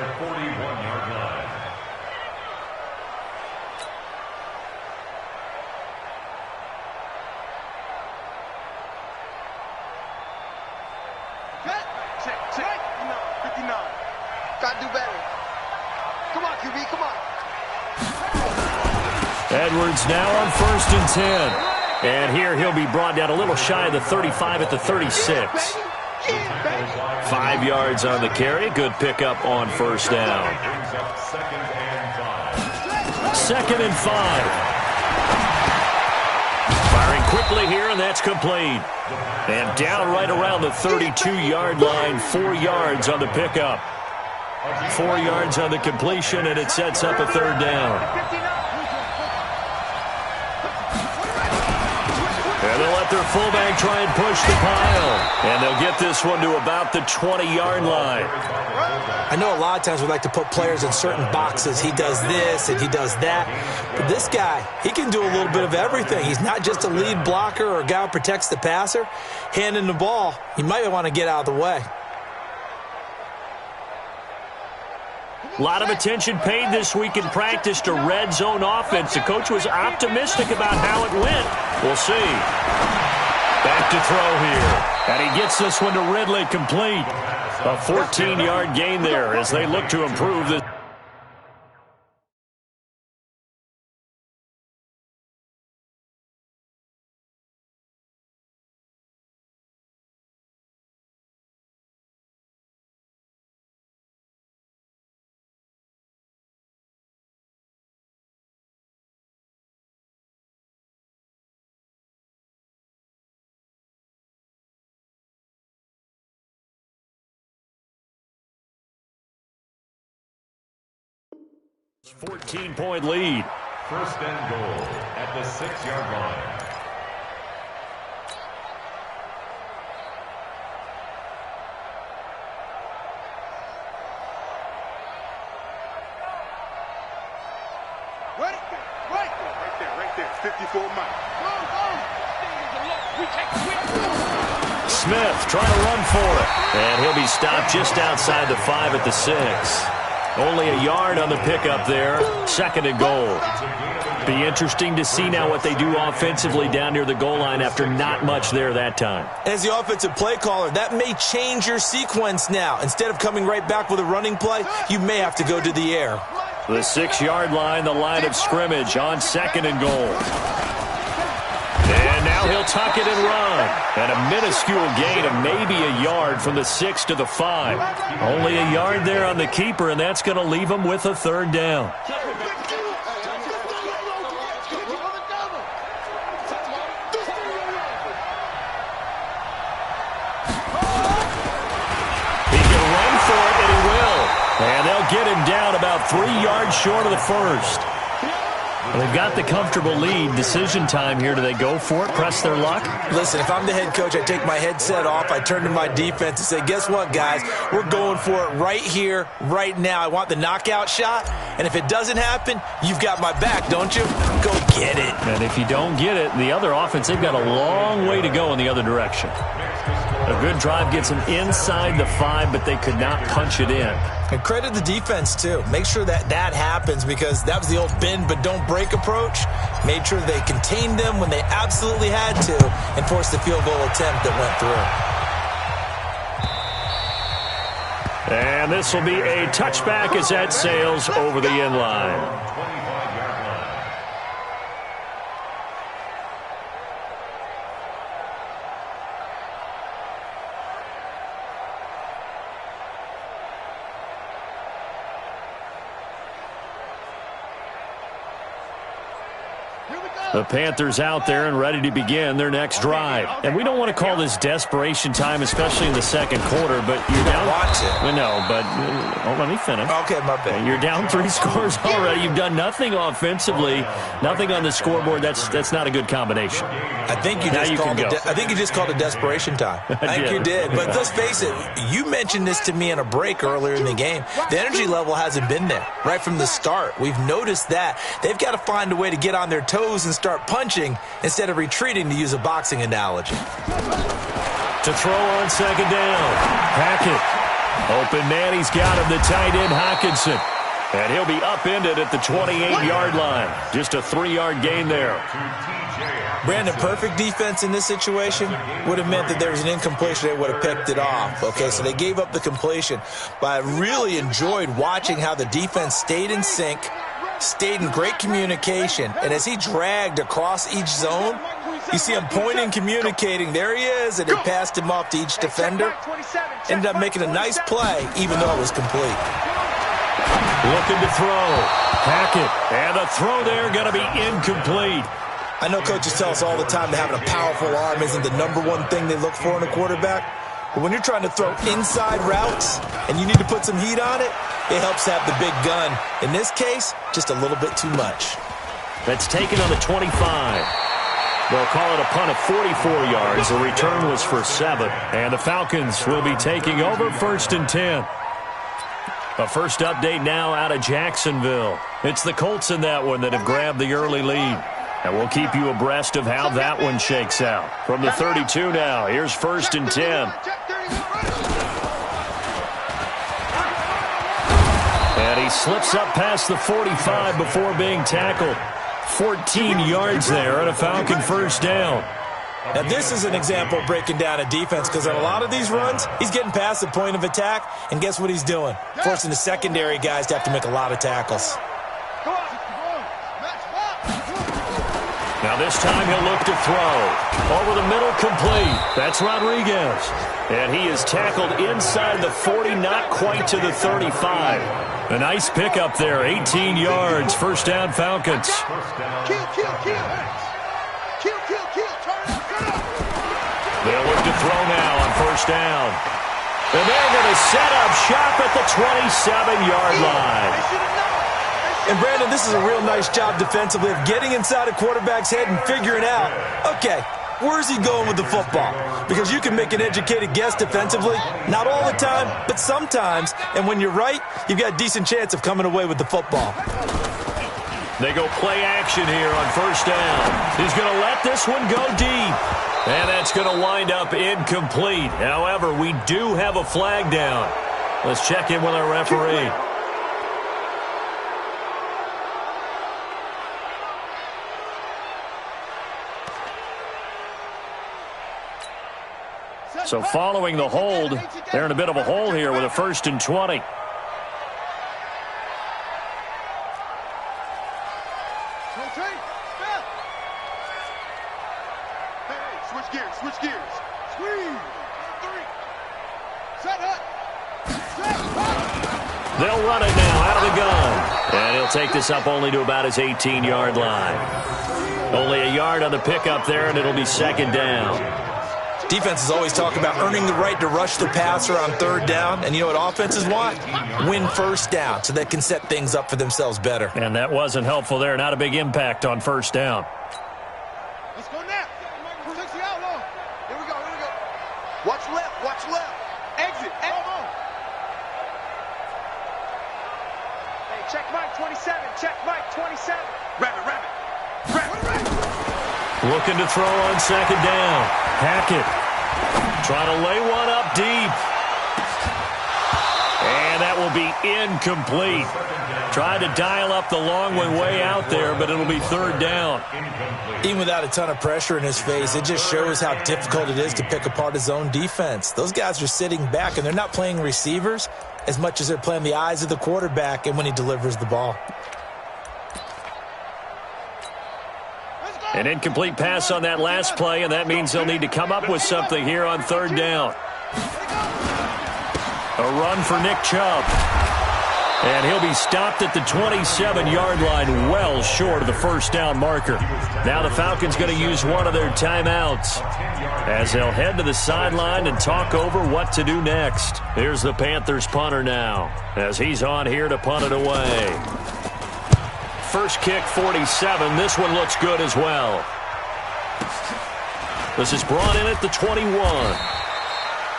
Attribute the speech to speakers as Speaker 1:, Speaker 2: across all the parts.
Speaker 1: the 41-yard line.
Speaker 2: Check. 59. Got to do better. Come on, QB, come on.
Speaker 3: Edwards now on 1st and 10. And here he'll be brought down a little shy of the 35 at the 36. 5 yards on the carry. Good pickup on 1st down. 2nd and 5. Firing quickly here, and that's complete. And down right around the 32-yard line. 4 yards on the pickup. 4 yards on the completion, and it sets up a 3rd down. And they'll let their fullback try and push the pile. And they'll get this one to about the 20-yard line.
Speaker 4: I know a lot of times we like to put players in certain boxes. He does this and he does that. But this guy, he can do a little bit of everything. He's not just a lead blocker or a guy who protects the passer. Handing the ball, you might want to get out of the way.
Speaker 3: A lot of attention paid this week in practice to red zone offense. The coach was optimistic about how it went. We'll see. Back to throw here. And he gets this one to Ridley complete. A 14-yard gain there as they look to improve this. It's 14-point lead.
Speaker 1: 1st and goal at the 6-yard line.
Speaker 2: Right there. 54 miles.
Speaker 3: Smith trying to run for it. And he'll be stopped just outside the 5 at the 6. Only a yard on the pickup there. 2nd and goal. Be interesting to see now what they do offensively down near the goal line after not much there that time.
Speaker 4: As the offensive play caller, that may change your sequence now. Instead of coming right back with a running play, you may have to go to the air.
Speaker 3: The 6-yard line, the line of scrimmage on 2nd and goal. And now he'll tuck it and run. And a minuscule gain of maybe a yard from the 6 to the 5. Only a yard there on the keeper, and that's going to leave him with a 3rd down. He can run for it, and he will. And they'll get him down about 3 yards short of the 1st. Well, they've got the comfortable lead. Decision time here. Do they go for it, press their luck?
Speaker 4: Listen, if I'm the head coach, I take my headset off. I turn to my defense and say, guess what, guys? We're going for it right here, right now. I want the knockout shot. And if it doesn't happen, you've got my back, don't you? Go get it.
Speaker 3: And if you don't get it, the other offense, they've got a long way to go in the other direction. A good drive gets them inside the 5, but they could not punch it in.
Speaker 4: And credit the defense, too. Make sure that happens because that was the old bend but don't break approach. Made sure they contained them when they absolutely had to and forced the field goal attempt that went through.
Speaker 3: And this will be a touchback as that sails over the end line. The Panthers out there and ready to begin their next drive. And we don't want to call this desperation time, especially in the 2nd quarter, but you're down.
Speaker 4: Watch it.
Speaker 3: I know, but let me finish.
Speaker 4: Okay, my bad.
Speaker 3: You're down 3 scores already. You've done nothing offensively, nothing on the scoreboard. That's not a good combination.
Speaker 4: I think you just called it desperation time. I think you did. But let's face it, you mentioned this to me in a break earlier in the game. The energy level hasn't been there right from the start. We've noticed that. They've got to find a way to get on their toes and start punching instead of retreating, to use a boxing analogy.
Speaker 3: To throw on 2nd down. Hackett. Open man, he's got him, the tight end, Hockenson. And he'll be upended at the 28-yard line. Just a 3-yard gain there.
Speaker 4: Brandon, perfect defense in this situation would have meant that there was an incompletion. They would have picked it off. Okay, so they gave up the completion. But I really enjoyed watching how the defense stayed in sync, stayed in great communication. And as he dragged across each zone, you see him pointing, communicating. There he is, and they passed him off to each defender. Ended up making a nice play, even though it was complete.
Speaker 3: Looking to throw. Hackett. And the throw there going to be incomplete.
Speaker 4: I know coaches tell us all the time that having a powerful arm isn't the number one thing they look for in a quarterback. But when you're trying to throw inside routes and you need to put some heat on it, it helps have the big gun. In this case, just a little bit too much.
Speaker 3: That's taken on the 25. They'll call it a punt of 44 yards. The return was for 7. And the Falcons will be taking over 1st and 10. A first update now out of Jacksonville. It's the Colts in that one that have grabbed the early lead. And we'll keep you abreast of how that one shakes out. From the 32 now, here's 1st and 10. And he slips up past the 45 before being tackled. 14 yards there and a Falcon first down.
Speaker 4: Now, this is an example of breaking down a defense because on a lot of these runs, he's getting past the point of attack, and guess what he's doing? Forcing the secondary guys to have to make a lot of tackles.
Speaker 3: Now this time he'll look to throw. Over the middle, complete. That's Rodriguez. And he is tackled inside the 40, not quite to the 35. A nice pickup there, 18 yards. First down, Falcons. They'll look to throw now on first down. And they're going to set up shop at the 27-yard line.
Speaker 4: And, Brandon, this is a real nice job defensively of getting inside a quarterback's head and figuring out, okay, where's he going with the football? Because you can make an educated guess defensively, not all the time, but sometimes. And when you're right, you've got a decent chance of coming away with the football.
Speaker 3: They go play action here on first down. He's going to let this one go deep. And that's going to wind up incomplete. However, we do have a flag down. Let's check in with our referee. So following the hold, they're in a bit of a hole here with a 1st and 20.
Speaker 2: Switch gears. Squeeze. 3. Set up.
Speaker 3: They'll run it now out of the gun. And he'll take this up only to about his 18-yard line. Only a yard on the pickup there, and it'll be 2nd down.
Speaker 4: Defenses always talk about earning the right to rush the passer on 3rd down. And you know what offenses want? Win first down so they can set things up for themselves better.
Speaker 3: And that wasn't helpful there. Not a big impact on first down.
Speaker 2: Let's go now. Who takes the outlaw? Here we go. Watch left. Exit. Hey, check Mike 27. Rabbit.
Speaker 3: Looking to throw on 2nd down. Hackett trying to lay one up deep. And that will be incomplete. Tried to dial up the long one way out there, but it'll be 3rd down.
Speaker 4: Even without a ton of pressure in his face, it just shows how difficult it is to pick apart his own defense. Those guys are sitting back, and they're not playing receivers as much as they're playing the eyes of the quarterback and when he delivers the ball.
Speaker 3: An incomplete pass on that last play, and that means they'll need to come up with something here on 3rd down. A run for Nick Chubb. And he'll be stopped at the 27-yard line, well short of the first down marker. Now the Falcons going to use one of their timeouts as they'll head to the sideline and talk over what to do next. Here's the Panthers punter now as he's on here to punt it away. First kick, 47. This one looks good as well. This is brought in at the 21.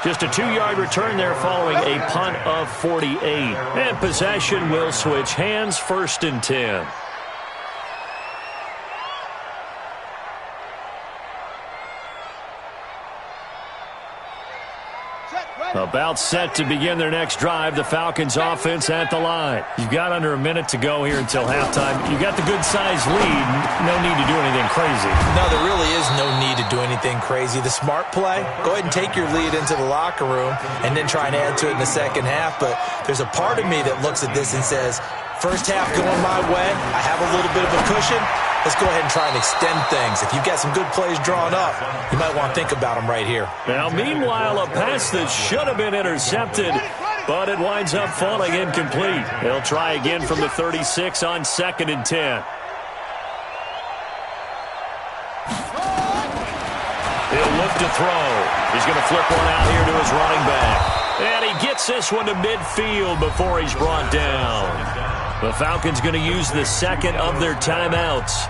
Speaker 3: Just a 2-yard return there following a punt of 48. And possession will switch hands, 1st and 10. About set to begin their next drive, the Falcons offense at the line. You've got under a minute to go here until halftime. You got the good-sized lead. No need to do anything crazy.
Speaker 4: No, there really is no need to do anything crazy. The smart play, go ahead and take your lead into the locker room and then try and add to it in the second half. But there's a part of me that looks at this and says, first half going my way, I have a little bit of a cushion. Let's go ahead and try and extend things. If you've got some good plays drawn up, you might want to think about them right here.
Speaker 3: Now, meanwhile, a pass that should have been intercepted, but it winds up falling incomplete. They'll try again from the 36 on 2nd and 10. He'll look to throw. He's going to flip one out here to his running back. And he gets this one to midfield before he's brought down. The Falcons going to use the second of their timeouts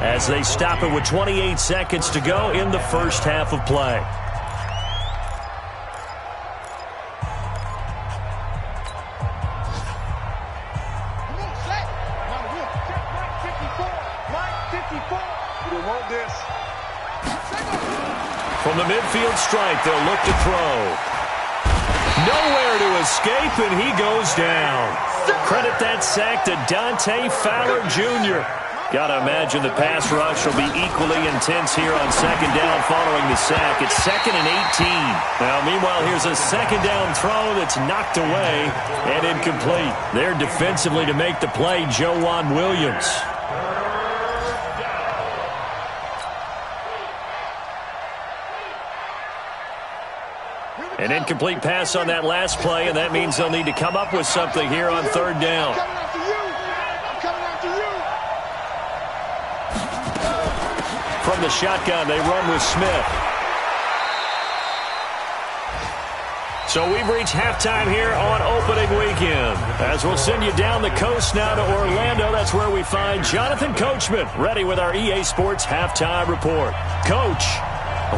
Speaker 3: as they stop it with 28 seconds to go in the first half of play. From the midfield stripe, they'll look to throw. Nowhere to escape, and he goes down. Credit that sack to Dante Fowler Jr. Got to imagine the pass rush will be equally intense here on second down following the sack. It's 2nd and 18. Now, meanwhile, here's a second down throw that's knocked away and incomplete. There defensively to make the play, Joejuan Williams. An incomplete pass on that last play, and that means they'll need to come up with something here on third down. From the shotgun, they run with Smith. So we've reached halftime here on opening weekend. As we'll send you down the coast now to Orlando, that's where we find Jonathan Coachman, ready with our EA Sports halftime report. Coach,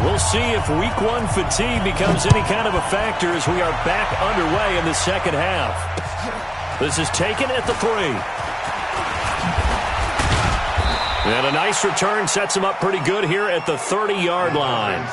Speaker 3: we'll see if week one fatigue becomes any kind of a factor as we are back underway in the second half. This is taken at the 3. And a nice return sets him up pretty good here at the 30-yard line.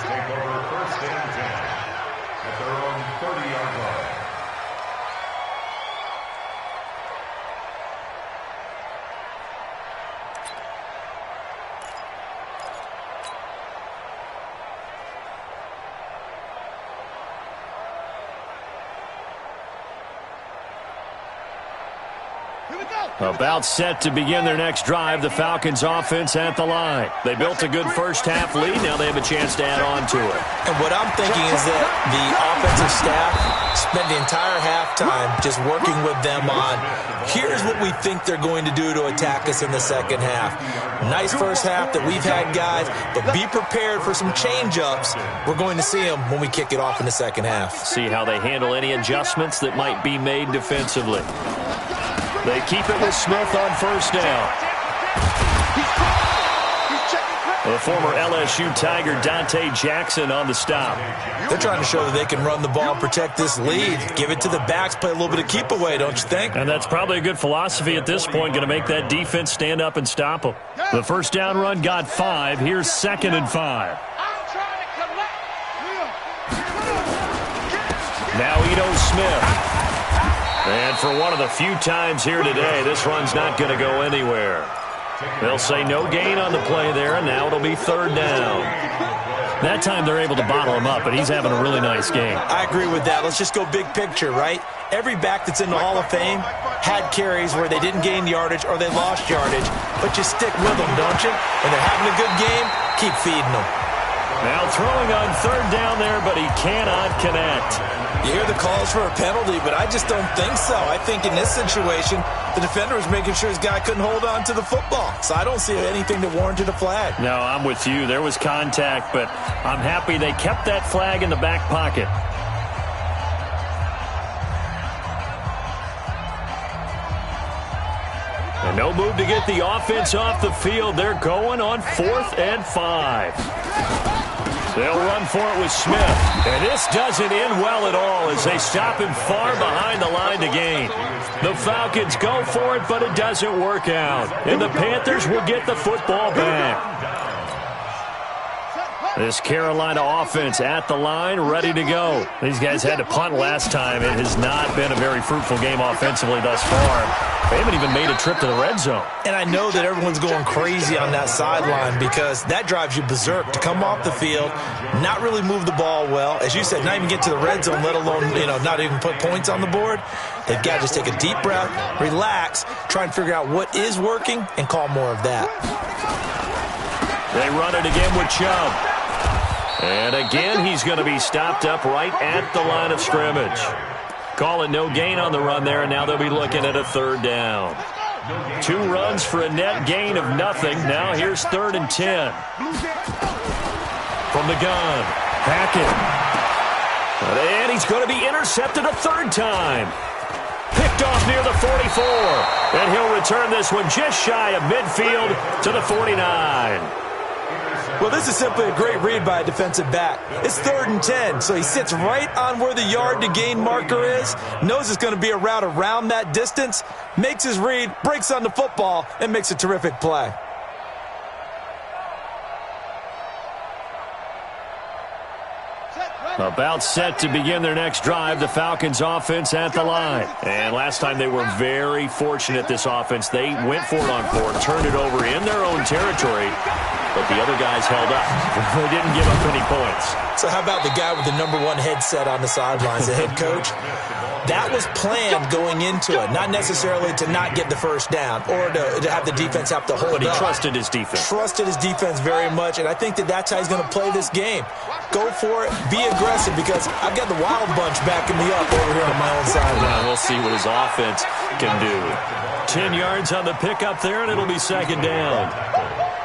Speaker 3: About set to begin their next drive, the Falcons offense at the line. They built a good first half lead. Now they have a chance to add on to it.
Speaker 4: And what I'm thinking is that the offensive staff spent the entire halftime just working with them on, here's what we think they're going to do to attack us in the second half. Nice first half that we've had, guys, but be prepared for some change-ups. We're going to see them when we kick it off in the second half.
Speaker 3: See how they handle any adjustments that might be made defensively. They keep it with Smith on first down. The former LSU Tiger Dante Jackson on the stop.
Speaker 4: They're trying to show that they can run the ball and protect this lead. Give it to the backs, play a little bit of keep away, don't you think?
Speaker 3: And that's probably a good philosophy at this point, going to make that defense stand up and stop them. The first down run got 5. Here's 2nd and 5. Now Ito Smith. And for one of the few times here today, this run's not going to go anywhere. They'll say no gain on the play there, and now it'll be third down. That time they're able to bottle him up, but he's having a really nice game.
Speaker 4: I agree with that. Let's just go big picture, right? Every back that's in the Hall of Fame had carries where they didn't gain yardage or they lost yardage, but you stick with them, don't you? When they're having a good game, keep feeding them.
Speaker 3: Now throwing on third down there, but he cannot connect.
Speaker 4: You hear the calls for a penalty, but I just don't think so. I think in this situation, the defender was making sure his guy couldn't hold on to the football. So I don't see anything that warranted a flag.
Speaker 3: No, I'm with you. There was contact, but I'm happy they kept that flag in the back pocket. And no move to get the offense off the field. They're going on 4th and 5. They'll run for it with Smith. And this doesn't end well at all as they stop him far behind the line to gain. The Falcons go for it, but it doesn't work out. And the Panthers will get the football back. This Carolina offense at the line, ready to go. These guys had to punt last time. It has not been a very fruitful game offensively thus far. They haven't even made a trip to the red zone.
Speaker 4: And I know that everyone's going crazy on that sideline because that drives you berserk to come off the field, not really move the ball well. As you said, not even get to the red zone, let alone, not even put points on the board. They've got to just take a deep breath, relax, try and figure out what is working, and call more of that.
Speaker 3: They run it again with Chubb. And again, he's going to be stopped up right at the line of scrimmage. Call it no gain on the run there, and now they'll be looking at a third down. 2 runs for a net gain of nothing. Now here's 3rd and 10. From the gun, Hackett. And he's going to be intercepted a 3rd time. Picked off near the 44. And he'll return this one just shy of midfield to the 49.
Speaker 4: Well, this is simply a great read by a defensive back. It's 3rd and 10, so he sits right on where the yard-to-gain marker is, knows it's going to be a route around that distance, makes his read, breaks on the football, and makes a terrific play.
Speaker 3: About set to begin their next drive, the Falcons offense at the line. And last time they were very fortunate, this offense. They went for it on 4, turned it over in their own territory, but the other guys held up. They didn't give up any points.
Speaker 4: So how about the guy with the #1 headset on the sidelines, the head coach? That was planned going into it, not necessarily to not get the first down or to have the defense have to hold up.
Speaker 3: But he trusted his defense.
Speaker 4: Trusted his defense very much, and I think that's how he's going to play this game. Go for it, be aggressive, because I've got the wild bunch backing me up over here on my own sideline.
Speaker 3: We'll see what his offense can do. 10 yards on the pickup there, and it'll be 2nd down.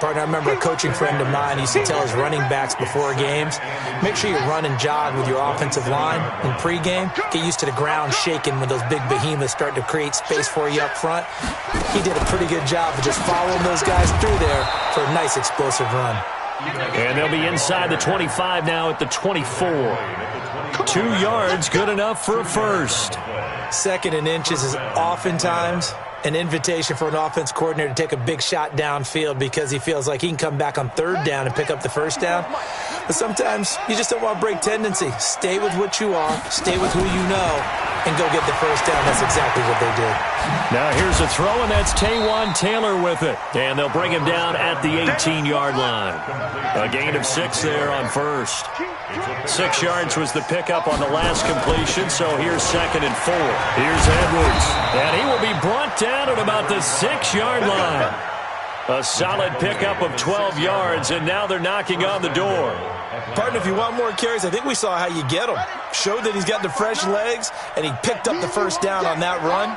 Speaker 4: Partner, I remember a coaching friend of mine used to tell his running backs before games, make sure you run and jog with your offensive line in pregame. Get used to the ground shaking when those big behemoths start to create space for you up front. He did a pretty good job of just following those guys through there for a nice explosive run.
Speaker 3: And they'll be inside the 25 now at the 24. 2 yards, good enough for a first.
Speaker 4: 2nd and inches is oftentimes an invitation for an offense coordinator to take a big shot downfield because he feels like he can come back on 3rd down and pick up the first down. But sometimes you just don't want to break tendency. Stay with what you are, stay with who you know, and go get the first down. That's exactly what they did.
Speaker 3: Now here's a throw, and that's Taywan Taylor with it. And they'll bring him down at the 18-yard line. A gain of 6 there on first. 6 yards was the pickup on the last completion, so here's 2nd and 4. Here's Edwards, and he will be brought down at about the 6-yard line. A solid pickup of 12 yards, and now they're knocking on the door.
Speaker 4: Partner, if you want more carries, I think we saw how you get them. Showed that he's got the fresh legs, and he picked up the first down on that run.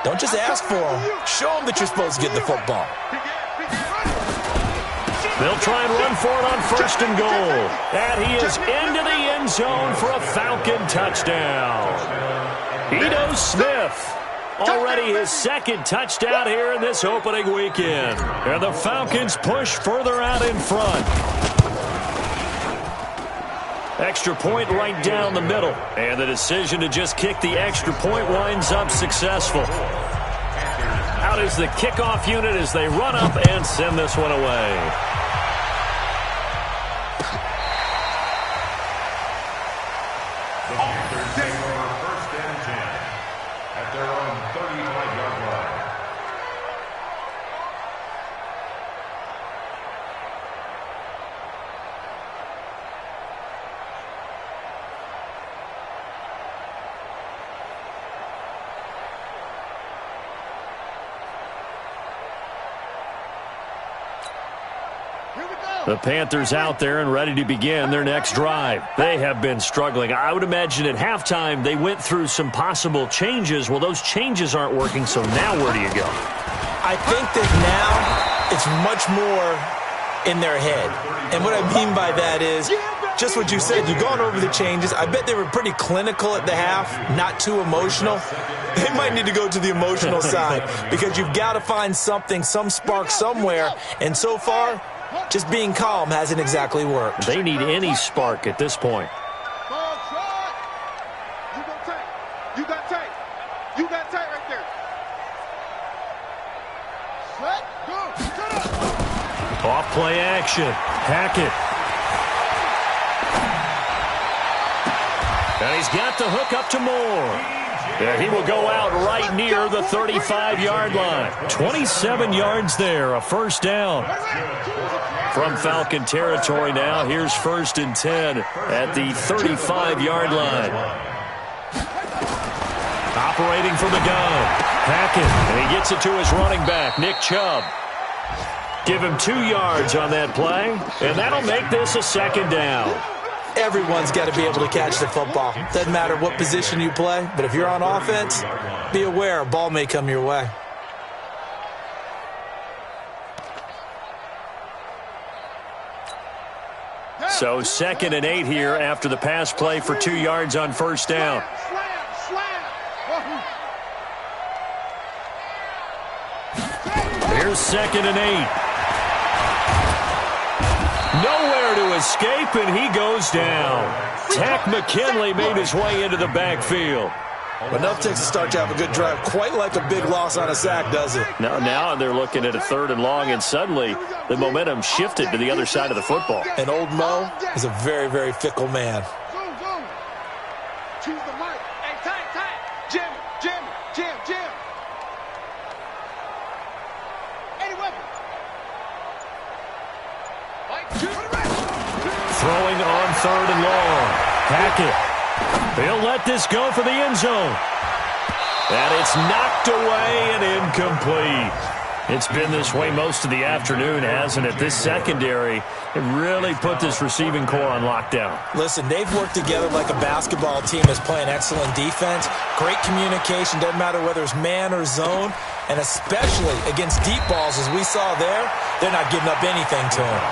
Speaker 4: Don't just ask for them. Show them that you're supposed to get the football.
Speaker 3: They'll try and run for it on 1st and goal. And he is into the end zone for a Falcon touchdown. Ito Smith. Already his 2nd touchdown here in this opening weekend. And the Falcons push further out in front. Extra point right down the middle. And the decision to just kick the extra point winds up successful. Out is the kickoff unit as they run up and send this one away. The Panthers out there and ready to begin their next drive. They have been struggling. I would imagine at halftime they went through some possible changes. Well, those changes aren't working, so now where do you go?
Speaker 4: I think that now it's much more in their head. And what I mean by that is just what you said. You've gone over the changes. I bet they were pretty clinical at the half, not too emotional. They might need to go to the emotional side because you've got to find something, some spark somewhere. And so far, just being calm hasn't exactly worked.
Speaker 3: They need any spark at this point.
Speaker 2: You got tight. You got tight right there. Set, go. Set up.
Speaker 3: Off play action. Hackett. And he's got the hook up to Moore. And he will go out right near the 35-yard line. 27 yards there, a first down. From Falcon territory now, here's 1st and 10 at the 35-yard line. Operating from the gun, Hackett, and he gets it to his running back, Nick Chubb. Give him 2 yards on that play, and that'll make this a 2nd down.
Speaker 4: Everyone's got to be able to catch the football. Doesn't matter what position you play, but if you're on offense, be aware a ball may come your way.
Speaker 3: So 2nd and 8 here after the pass play for 2 yards on 1st down. Here's 2nd and 8. Nowhere to escape, and he goes down. Tack McKinley made his way into the backfield.
Speaker 4: Enough takes to start to have a good drive. Quite like a big loss on a sack, does it?
Speaker 3: Now they're looking at a 3rd and long, and suddenly the momentum shifted to the other side of the football.
Speaker 4: And old Mo is a very, very fickle man.
Speaker 2: Choose the mic. Hey, time. Jim. Any weapons?
Speaker 3: Throwing on 3rd and long. Hackett. They'll let this go for the end zone. And it's knocked away and incomplete. It's been this way most of the afternoon, hasn't it? This secondary really put this receiving core on lockdown.
Speaker 4: Listen, they've worked together like a basketball team that's playing excellent defense. Great communication, doesn't matter whether it's man or zone. And especially against deep balls, as we saw there, they're not giving up anything to them.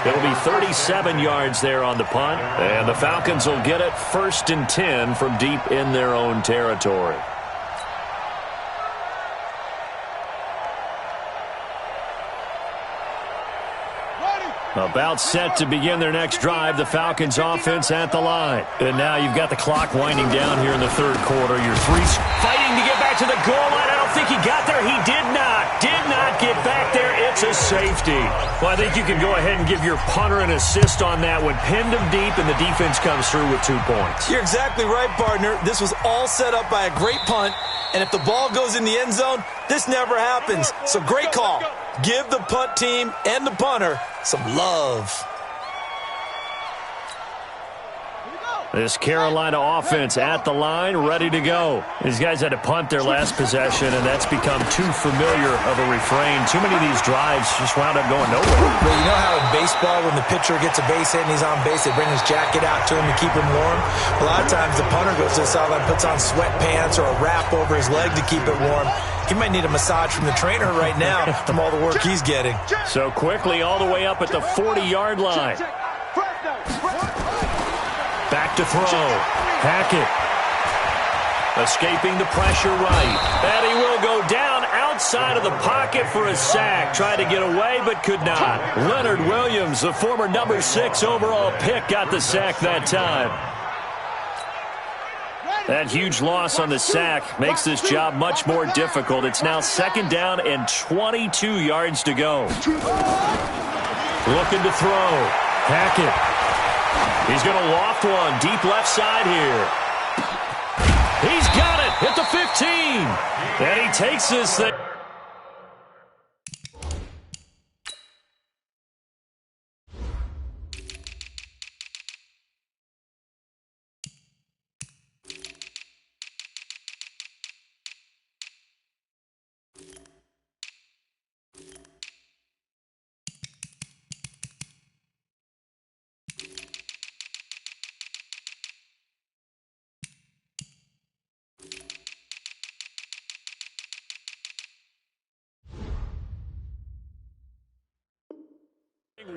Speaker 3: It'll be 37 yards there on the punt. And the Falcons will get it 1st and 10 from deep in their own territory. About set to begin their next drive, the Falcons offense at the line. And now you've got the clock winding down here in the 3rd quarter. Your 3 fighting to get back to the goal line. I don't think he got there. He did not get back there. It's a safety. Well, I think you can go ahead and give your punter an assist on that one. Pinned him deep, and the defense comes through with 2 points.
Speaker 4: You're exactly right, partner. This was all set up by a great punt. And if the ball goes in the end zone, this never happens. So great call. Give the punt team and the punter some love.
Speaker 3: This Carolina offense at the line, ready to go. These guys had to punt their last possession, and that's become too familiar of a refrain. Too many of these drives just wound up going nowhere.
Speaker 4: Well, you know how in baseball, when the pitcher gets a base hit and he's on base, they bring his jacket out to him to keep him warm? A lot of times the punter goes to the sideline, puts on sweatpants or a wrap over his leg to keep it warm. He might need a massage from the trainer right now from all the work he's getting.
Speaker 3: So quickly all the way up at the 40-yard line. Back to throw. Hackett. Escaping the pressure right. And he will go down outside of the pocket for a sack. Tried to get away, but could not. Leonard Williams, the former number 6 overall pick, got the sack that time. That huge loss on the sack makes this job much more difficult. It's now 2nd down and 22 yards to go. Looking to throw. Hackett. He's going to loft one deep left side here. He's got it at the 15. And he takes this thing.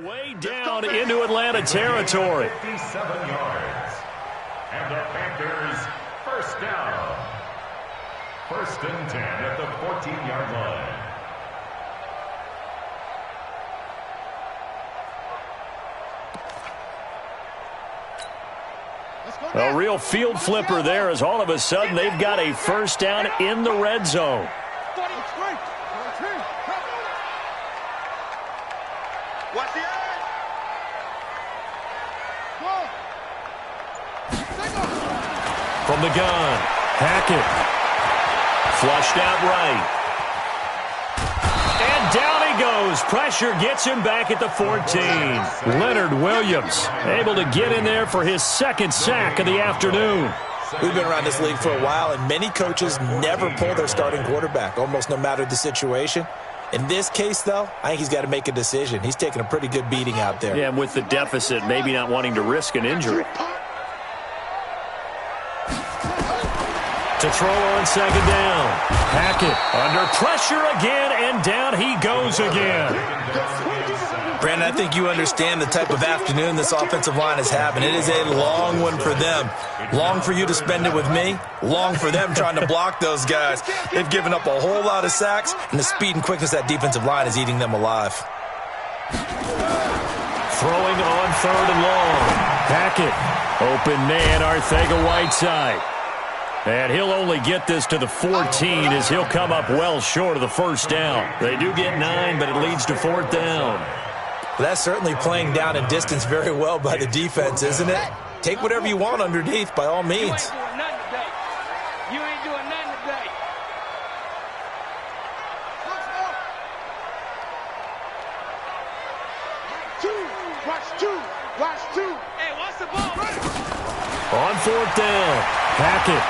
Speaker 3: Way down into Atlanta territory.
Speaker 1: 57 yards. And the Panthers, 1st down. 1st and 10 at the 14-yard line.
Speaker 3: A real field flipper there as all of a sudden they've got a 1st down in the red zone.
Speaker 2: Watch the edge.
Speaker 3: From the gun, Hackett. Flushed out right. And down he goes. Pressure gets him back at the 14. Leonard Williams able to get in there for his second sack of the afternoon.
Speaker 4: We've been around this league for a while, and many coaches never pull their starting quarterback, almost no matter the situation. In this case, though, I think he's got to make a decision. He's taking a pretty good beating out there.
Speaker 3: Yeah, and with the deficit, maybe not wanting to risk an injury. To throw on second down. Hackett under pressure again, and down he goes again.
Speaker 4: Brandon, I think you understand the type of afternoon this offensive line is having. It is a long one for them. Long for you to spend it with me. Long for them trying to block those guys. They've given up a whole lot of sacks, and the speed and quickness of that defensive line is eating them alive.
Speaker 3: Throwing on third and long. Hackett. Open man, Arcega-Whiteside. And he'll only get this to the 14 as he'll come up well short of the first down. They do get 9, but it leads to fourth down.
Speaker 4: Well, that's certainly playing down and distance very well by the defense, isn't it? Take whatever you want underneath, by all means.
Speaker 2: You ain't doing nothing today. Watch two. Hey, watch the ball.
Speaker 3: On fourth down, Hackett.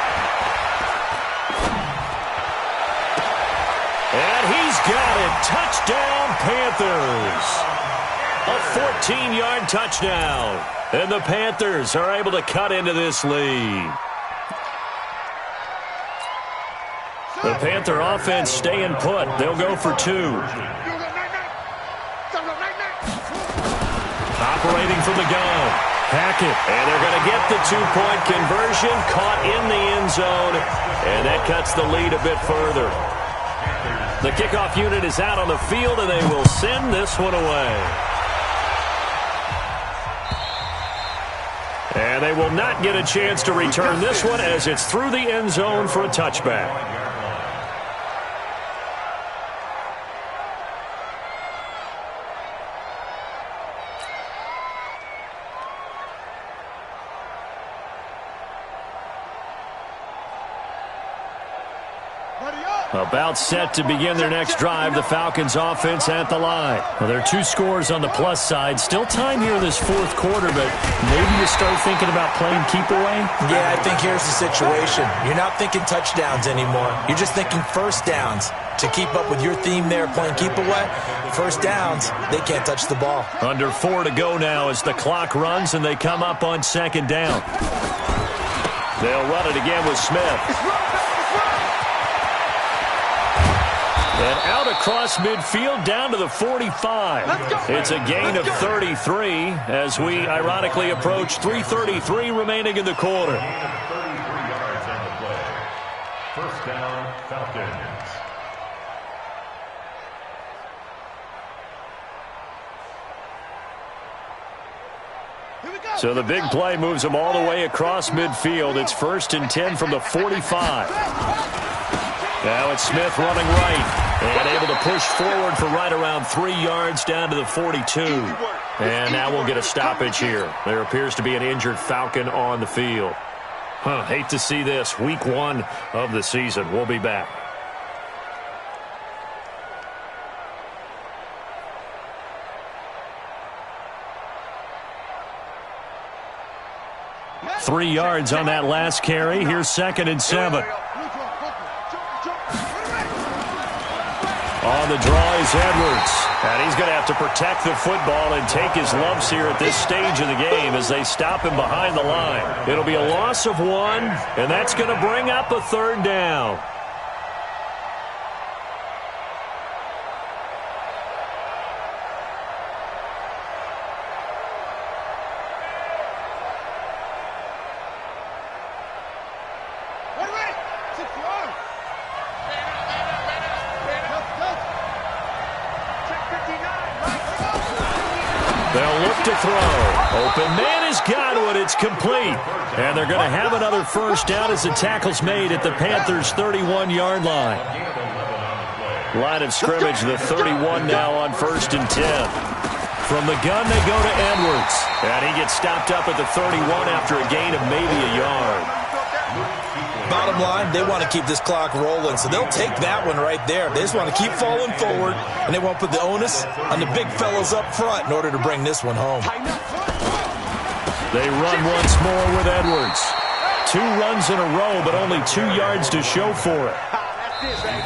Speaker 3: And he's got it. Touchdown, Panthers. A 14-yard touchdown. And the Panthers are able to cut into this lead. The Panther offense staying put. They'll go for 2. Operating from the gun. Hackett. And they're going to get the 2-point conversion. Caught in the end zone. And that cuts the lead a bit further. The kickoff unit is out on the field, and they will send this one away. And they will not get a chance to return this one as it's through the end zone for a touchback. About set to begin their next drive, the Falcons offense at the line. Well, there are 2 scores on the plus side. Still time here in this fourth quarter, but maybe you start thinking about playing keep away?
Speaker 4: Yeah, I think here's the situation. You're not thinking touchdowns anymore. You're just thinking first downs. To keep up with your theme there, playing keep away, first downs, they can't touch the ball.
Speaker 3: Under 4 to go now as the clock runs and they come up on second down. They'll run it again with Smith. And out across midfield down to the 45. It's a gain of 33 as we ironically approach 3:33 remaining in the quarter.
Speaker 1: Gain of 33 yards on the play. First down, Falcons.
Speaker 3: So the big play moves them all the way across midfield. It's 1st and 10 from the 45. Now it's Smith running right. And able to push forward for right around 3 yards down to the 42. And now we'll get a stoppage here. There appears to be an injured Falcon on the field. Hate to see this. Week 1 of the season. We'll be back. Three yards on that last carry. Here's 2nd and 7. On the draw is Edwards. And he's going to have to protect the football and take his lumps here at this stage of the game as they stop him behind the line. It'll be a loss of 1, and that's going to bring up a 3rd down. They'll look to throw. Open man has got one. It's complete. And they're going to have another first down as the tackle's made at the Panthers' 31-yard line. Line of scrimmage, the 31 now on 1st and 10. From the gun, they go to Edwards. And he gets stopped up at the 31 after a gain of maybe a yard.
Speaker 4: bottom line, they want to keep this clock rolling, so they'll take that one right there. They just want to keep falling forward, and they won't put the onus on the big fellas up front in order to bring this one home.
Speaker 3: They run once more with Edwards. 2 runs in a row, but only 2 yards to show for it.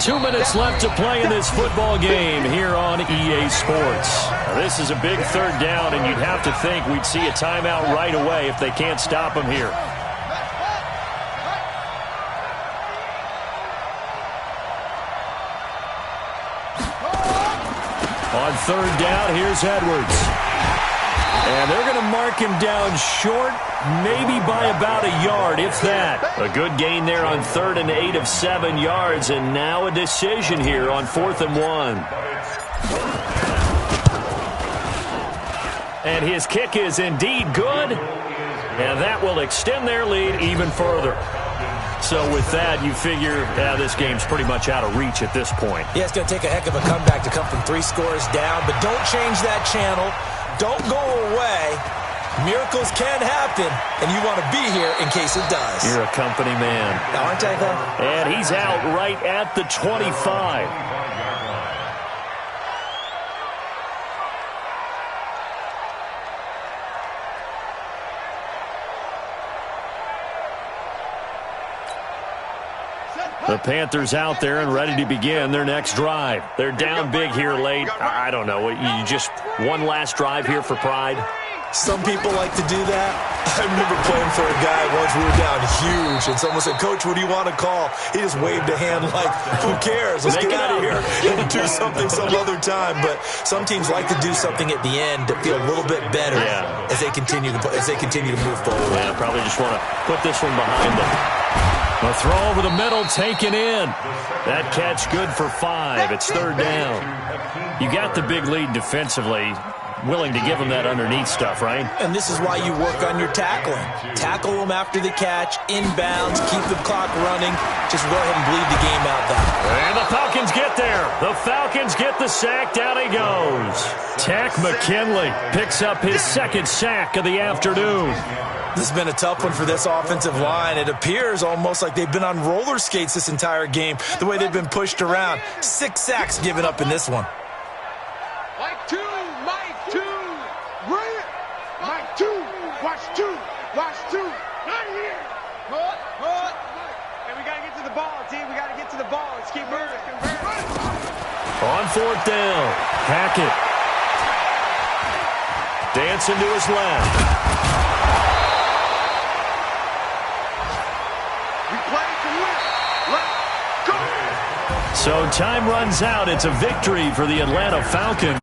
Speaker 3: 2 minutes left to play in this football game here on EA Sports. Now, this is a big 3rd down, and you'd have to think we'd see a timeout right away if they can't stop him here. On 3rd down, here's Edwards. And they're going to mark him down short, maybe by about a yard, if that. A good gain there on 3rd and 8 of 7 yards, and now a decision here on 4th and 1. And his kick is indeed good, and that will extend their lead even further. So with that, you figure this game's pretty much out of reach at this point.
Speaker 4: Yeah, it's going to take a heck of a comeback to come from 3 scores down, but don't change that channel. Don't go away. Miracles can happen, and you want to be here in case it does.
Speaker 3: You're a company man.
Speaker 4: Aren't I, though?
Speaker 3: And he's out right at the 25. The Panthers out there and ready to begin their next drive. They're down big here late. I don't know. You just one last drive here for pride?
Speaker 4: Some people like to do that. I remember playing for a guy once. We were down huge, and someone said, "Coach, what do you want to call?" He just waved a hand like, "Who cares? Let's get out of here and do something some other time." But some teams like to do something at the end to feel a little bit better as they continue to move forward.
Speaker 3: Yeah, probably just want to put this one behind them. A throw over the middle, taken in. That catch good for 5. It's 3rd down. You got the big lead defensively. Willing to give them that underneath stuff, right?
Speaker 4: And this is why you work on your tackling. Tackle them after the catch, inbounds, keep the clock running. Just go ahead and bleed the game out that way.
Speaker 3: And the Falcons get there. The Falcons get the sack. Down he goes. Tack McKinley picks up his 2nd sack of the afternoon.
Speaker 4: This has been a tough one for this offensive line. It appears almost like they've been on roller skates this entire game, the way they've been pushed around. 6 sacks given up in this one.
Speaker 2: Mike 2, bring it. Mike 2, watch 2, not here. Hold.
Speaker 5: And we got to get to the ball, team. We got to get to the ball. Let's keep moving.
Speaker 3: On 4th down, Hackett. Dancing to his left. So time runs out. It's a victory for the Atlanta Falcons.